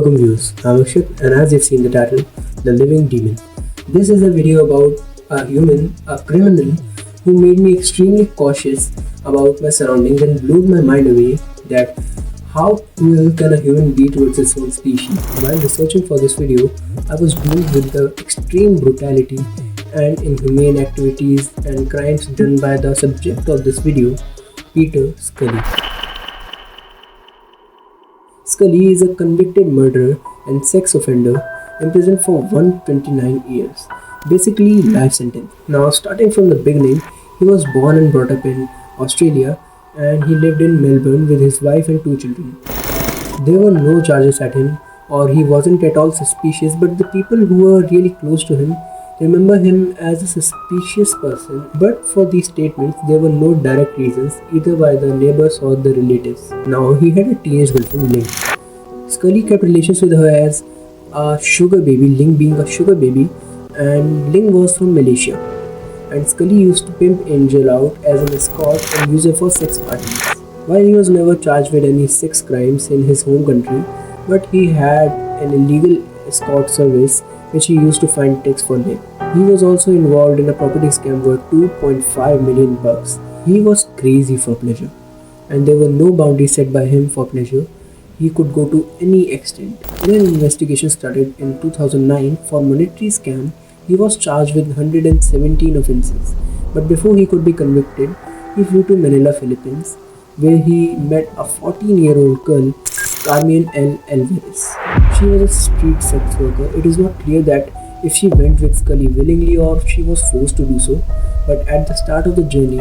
Welcome viewers, I'm Akshat and as you've seen the title, The Living Demon. This is a video about a criminal who made me extremely cautious about my surroundings and blew my mind away that how cruel can a human be towards its own species. While researching for this video, I was doomed with the extreme brutality and inhumane activities and crimes done by the subject of this video, Peter Scully. Scully is a convicted murderer and sex offender imprisoned for 129 years, basically life sentence. Now, starting from the beginning, he was born and brought up in Australia and he lived in Melbourne with his wife and 2 children. There were no charges at him or he wasn't at all suspicious, but the people who were really close to him remember him as a suspicious person. But for these statements, there were no direct reasons either by the neighbors or the relatives. Now, he had a teenage girlfriend, Ling. Scully kept relations with her as a sugar baby, Ling being a sugar baby, and Ling was from Malaysia. And Scully used to pimp Angel out as an escort and use her for sex parties. While he was never charged with any sex crimes in his home country, but he had an illegal escort service which he used to find texts for Ling. He was also involved in a property scam worth $2.5 million. He was crazy for pleasure, and there were no boundaries set by him for pleasure. He could go to any extent. When an investigation started in 2009 for monetary scam, he was charged with 117 offences. But before he could be convicted, he flew to Manila, Philippines, where he met a 14-year-old girl, Carmen L. Alvarez. She was a street sex worker. It is not clear that if she went with Scully willingly or if she was forced to do so, but at the start of the journey,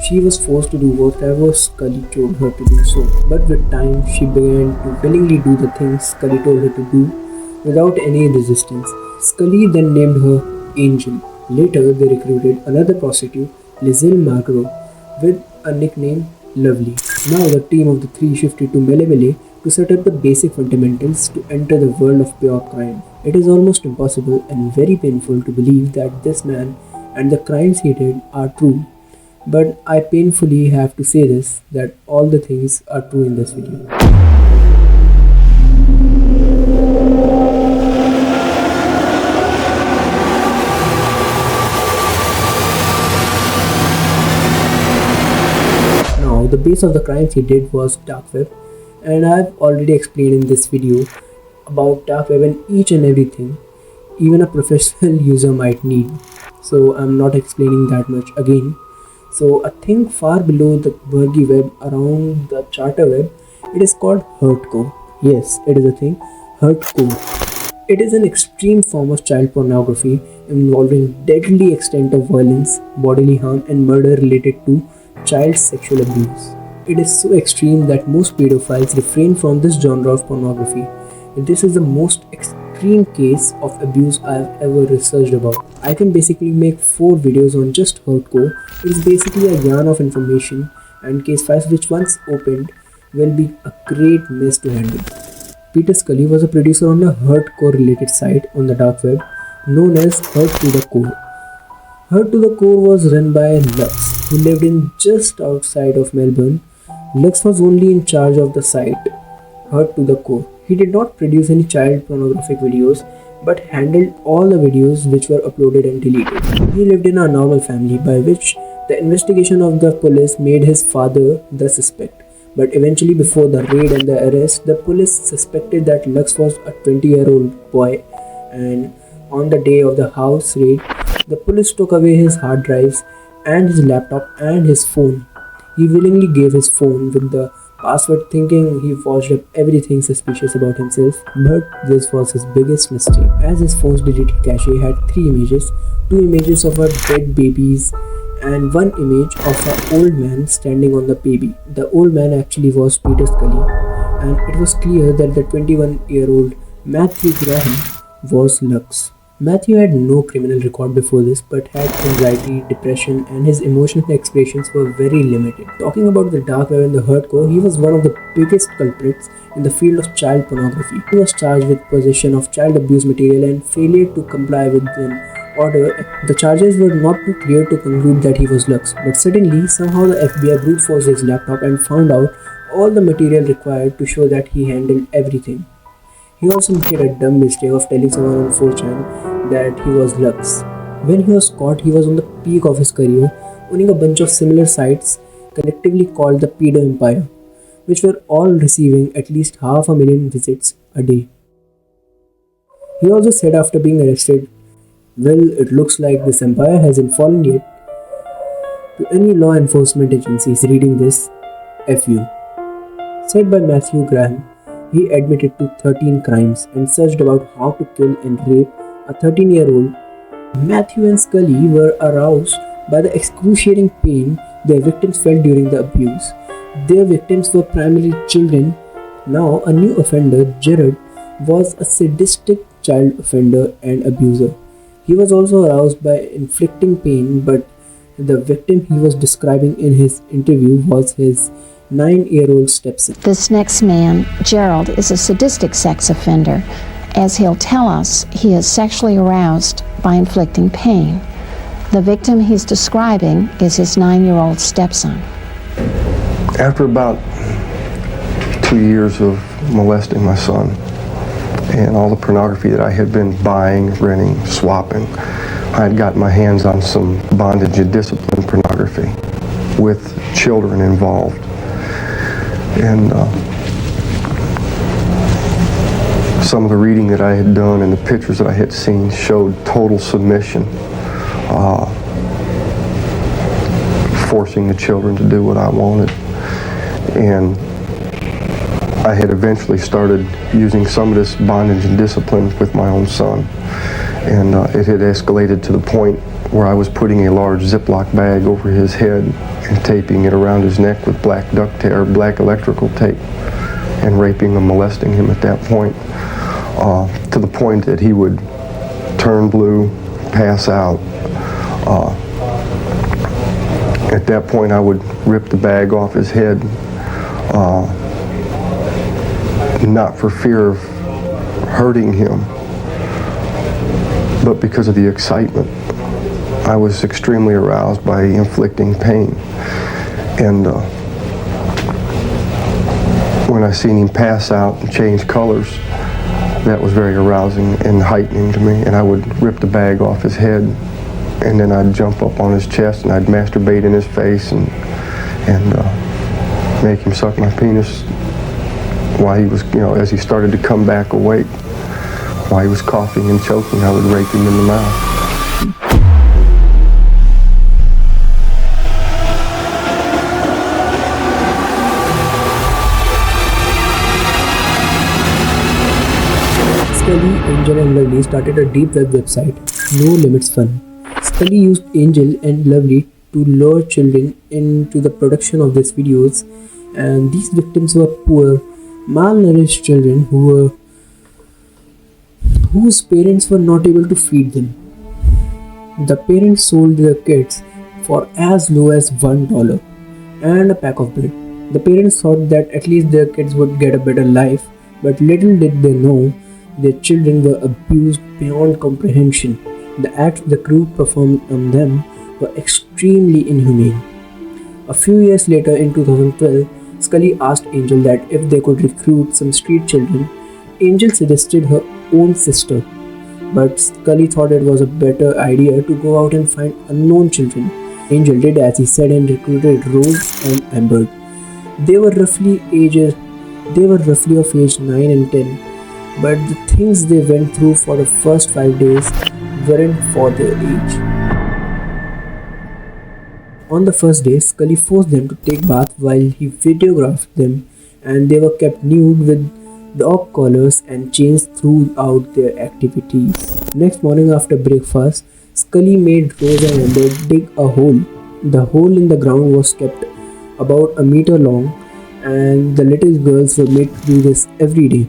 she was forced to do whatever Scully told her to do so. But with time, she began to willingly do the things Scully told her to do without any resistance. Scully then named her Angel. Later, they recruited another prostitute, Lizelle Margro, with a nickname Lovely. Now the team of the three shifted to Mele to set up the basic fundamentals to enter the world of pure crime. It is almost impossible and very painful to believe that this man and the crimes he did are true. But I painfully have to say this, that all the things are true in this video. Now, the base of the crimes he did was dark web, and I've already explained in this video about dark web and each and everything even a professional user might need. So I'm not explaining that much again. So a thing far below the Burgi web around the charter web, it is called Hurtcore. Yes, it is a thing, Hurtcore. It is an extreme form of child pornography involving deadly extent of violence, bodily harm and murder related to child sexual abuse. It is so extreme that most pedophiles refrain from this genre of pornography. This is the most extreme case of abuse I have ever researched about. I can basically make 4 videos on just Hurtcore. It is basically a yarn of information and case files which once opened will be a great mess to handle. Peter Scully was a producer on a Hurtcore related site on the dark web known as Hurt to the Core. Hurt to the Core was run by Lux, who lived in just outside of Melbourne. Lux was only in charge of the site Hurt to the Core. He did not produce any child pornographic videos but handled all the videos which were uploaded and deleted. He lived in a normal family by which the investigation of the police made his father the suspect. But eventually before the raid and the arrest, the police suspected that Lux was a 20-year-old boy, and on the day of the house raid, the police took away his hard drives and his laptop and his phone. He willingly gave his phone with the password thinking he watched up everything suspicious about himself, but this was his biggest mistake as his phone's deleted cache had 3 images, 2 images of her dead babies and 1 image of an old man standing on the baby. The old man actually was Peter Scully, and it was clear that the 21-year-old Matthew Graham was Lux. Matthew had no criminal record before this but had anxiety, depression and his emotional expressions were very limited. Talking about the dark web and the Hurtcore, he was one of the biggest culprits in the field of child pornography. He was charged with possession of child abuse material and failure to comply with an order. The charges were not too clear to conclude that he was Lux, but suddenly somehow the FBI brute forced his laptop and found out all the material required to show that he handled everything. He also made a dumb mistake of telling someone on 4chan that he was Lux. When he was caught, he was on the peak of his career, owning a bunch of similar sites collectively called the Pedo Empire, which were all receiving at least 500,000 visits a day. He also said after being arrested, "Well, it looks like this empire hasn't fallen yet." To any law enforcement agencies reading this, F you. Said by Matthew Graham, he admitted to 13 crimes and searched about how to kill and rape a 13-year-old. Matthew and Scully were aroused by the excruciating pain their victims felt during the abuse. Their victims were primarily children. Now, a new offender, Jared, was a sadistic child offender and abuser. He was also aroused by inflicting pain, but the victim he was describing in his interview was his 9-year-old stepson. This next man, Gerald, is a sadistic sex offender. As he'll tell us, he is sexually aroused by inflicting pain. The victim he's describing is his 9-year-old stepson. After about 2 years of molesting my son and all the pornography that I had been buying, renting, swapping, I had gotten my hands on some bondage and discipline pornography with children involved. And some of the reading that I had done and the pictures that I had seen showed total submission, forcing the children to do what I wanted. And I had eventually started using some of this bondage and discipline with my own son. And it had escalated to the point where I was putting a large Ziploc bag over his head and taping it around his neck with black duct tape or black electrical tape and raping and molesting him at that point, to the point that he would turn blue, pass out. At that point I would rip the bag off his head, not for fear of hurting him, but because of the excitement. I was extremely aroused by inflicting pain. And when I seen him pass out and change colors, that was very arousing and heightening to me. And I would rip the bag off his head, and then I'd jump up on his chest and I'd masturbate in his face and make him suck my penis while he was, as he started to come back awake. While he was coughing and choking, I would rape him in the mouth. Scully, Angel and Lovely started a deep web website, No Limits Fun. Scully used Angel and Lovely to lure children into the production of these videos, and these victims were poor, malnourished children whose parents were not able to feed them. The parents sold their kids for as low as $1 and a pack of bread. The parents thought that at least their kids would get a better life, but little did they know their children were abused beyond comprehension. The acts the crew performed on them were extremely inhumane. A few years later, in 2012, Scully asked Angel that if they could recruit some street children. Angel suggested her own sister, but Scully thought it was a better idea to go out and find unknown children. Angel did as he said and recruited Rose and Amber. They were roughly of age 9 and 10, but the things they went through for the first 5 days weren't for their age. On the first day, Scully forced them to take bath while he videographed them, and they were kept nude with dog collars and chains throughout their activities. Next morning after breakfast, Scully made Rose and Amber dig a hole. The hole in the ground was kept about a meter long, and the little girls were made to do this every day.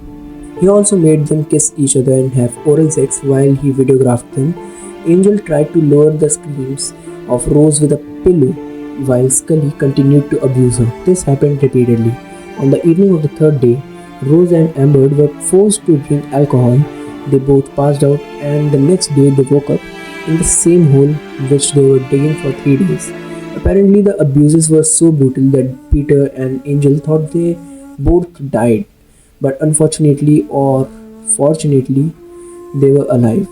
He also made them kiss each other and have oral sex while he videographed them. Angel tried to lower the screams of Rose with a pillow while Scully continued to abuse her. This happened repeatedly. On the evening of the third day, Rose and Amber were forced to drink alcohol. They both passed out, and the next day they woke up in the same hole which they were digging for 3 days. Apparently the abuses were so brutal that Peter and Angel thought they both died. But unfortunately, or Fortunately, they were alive.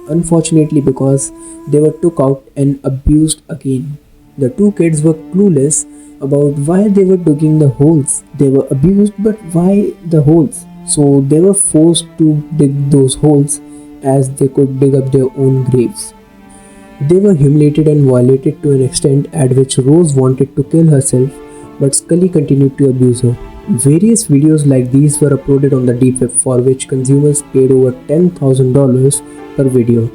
Unfortunately, because they were took out and abused again. The two kids were clueless about why they were digging the holes. They were abused, but why the holes? So they were forced to dig those holes as they could dig up their own graves. They were humiliated and violated to an extent at which Rose wanted to kill herself, but Scully continued to abuse her. Various videos like these were uploaded on the deep web, for which consumers paid over $10,000 per video.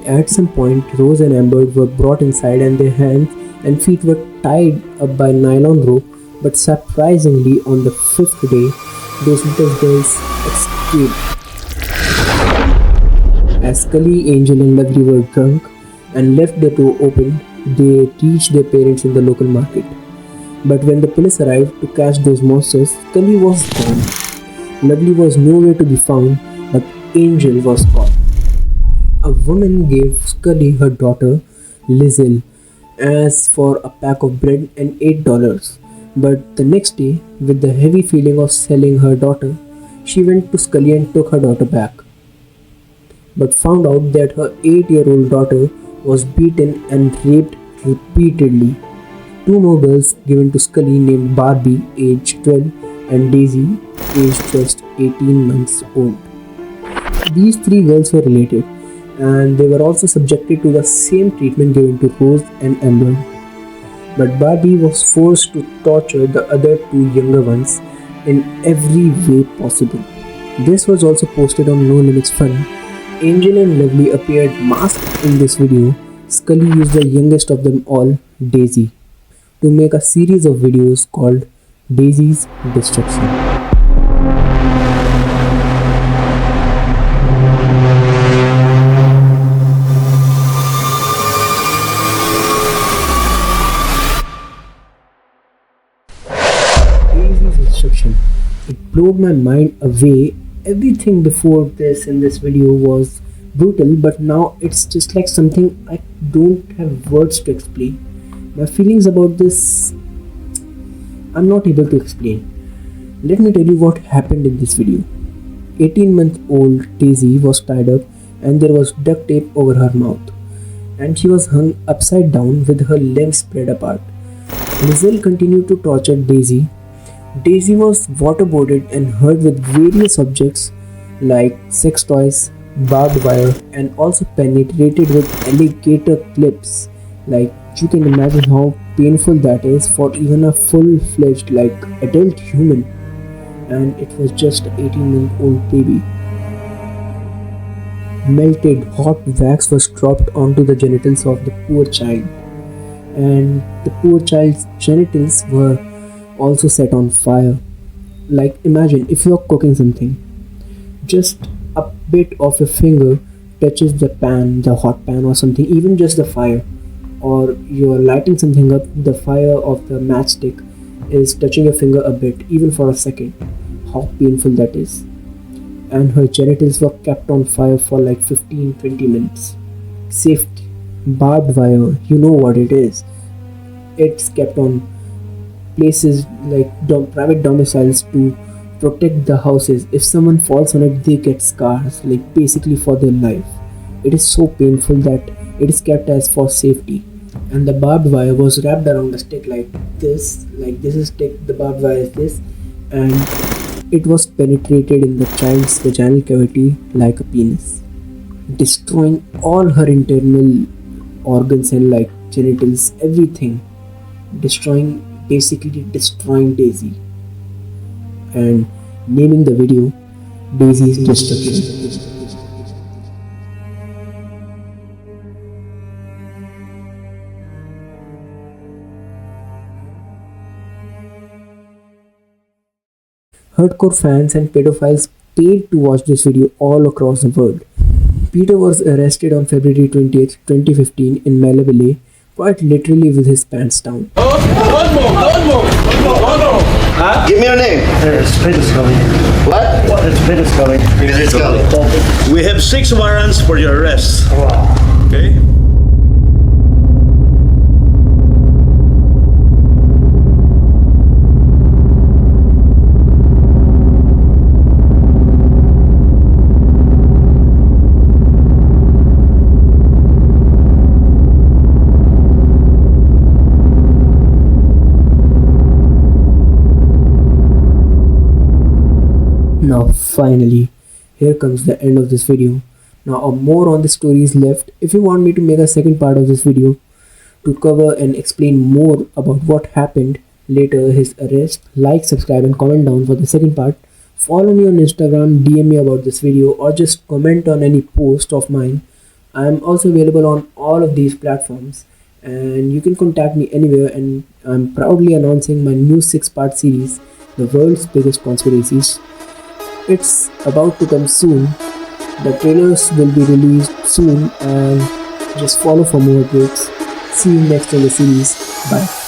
At some point, Rose and Amber were brought inside and their hands and feet were tied up by nylon rope, but surprisingly, on the fifth day, those little girls escaped. As Scully, Angel, and Lovely were drunk and left the door open, they reached their parents in the local market. But when the police arrived to catch those monsters, Scully was gone. Lovely was nowhere to be found, but Angel was caught. A woman gave Scully her daughter, Lizzle, as for a pack of bread and $8. But the next day, with the heavy feeling of selling her daughter, she went to Scully and took her daughter back, but found out that her 8-year-old daughter was beaten and raped repeatedly. Two more girls given to Scully named Barbie, age 12, and Daisy, age just 18 months old. These three girls were related, and they were also subjected to the same treatment given to Rose and Amber. But Barbie was forced to torture the other two younger ones in every way possible. This was also posted on No Limits Fun. Angel and Lovely appeared masked in this video. Scully used the youngest of them all, Daisy, to make a series of videos called Daisy's Destruction. Daisy's Destruction. It blew my mind away. Everything before this in this video was brutal, but now it's just like something I don't have words to explain. My feelings about this, I'm not able to explain. Let me tell you what happened in this video. 18-month-old Daisy was tied up and there was duct tape over her mouth, and she was hung upside down with her limbs spread apart. Lizzle continued to torture Daisy. Daisy was waterboarded and hurt with various objects like sex toys, barbed wire, and also penetrated with alligator clips. Like, you can imagine how painful that is for even a full-fledged adult human, and it was just an 18-month-old baby. Melted hot wax was dropped onto the genitals of the poor child, and the poor child's genitals were also set on fire. Like, imagine if you're cooking something, just a bit of your finger touches the pan, the hot pan or something, even just the fire, or you're lighting something up, the fire of the matchstick is touching your finger a bit, even for a second. How painful that is. And her genitals were kept on fire for like 15-20 minutes. Safety. Barbed wire, you know what it is. It's kept on places like private domiciles to protect the houses. If someone falls on it, they get scars, like basically for their life. It is so painful that it is kept as for safety. And the barbed wire was wrapped around the stick like this is stick, the barbed wire is this, and it was penetrated in the child's vaginal cavity like a penis, destroying all her internal organs and like genitals, everything, basically destroying Daisy, and naming the video Daisy's Destruction. Hurtcore fans and pedophiles paid to watch this video all across the world. Peter was arrested on February 20th, 2015 in Malibele, quite literally with his pants down. One more. Huh? Give me your name. It's Peter Scully. What? It's Peter Scully. Peter Scully. We have 6 warrants for your arrest. Wow. Okay? Now finally, here comes the end of this video. Now more on the stories left. If you want me to make a second part of this video to cover and explain more about what happened later his arrest, like, subscribe and comment down for the second part. Follow me on Instagram, DM me about this video, or just comment on any post of mine. I am also available on all of these platforms and you can contact me anywhere, and I'm proudly announcing my new 6-part series, The World's Biggest Conspiracies. It's about to come soon. The trailers will be released soon and just follow for more updates. See you next in the series. Bye.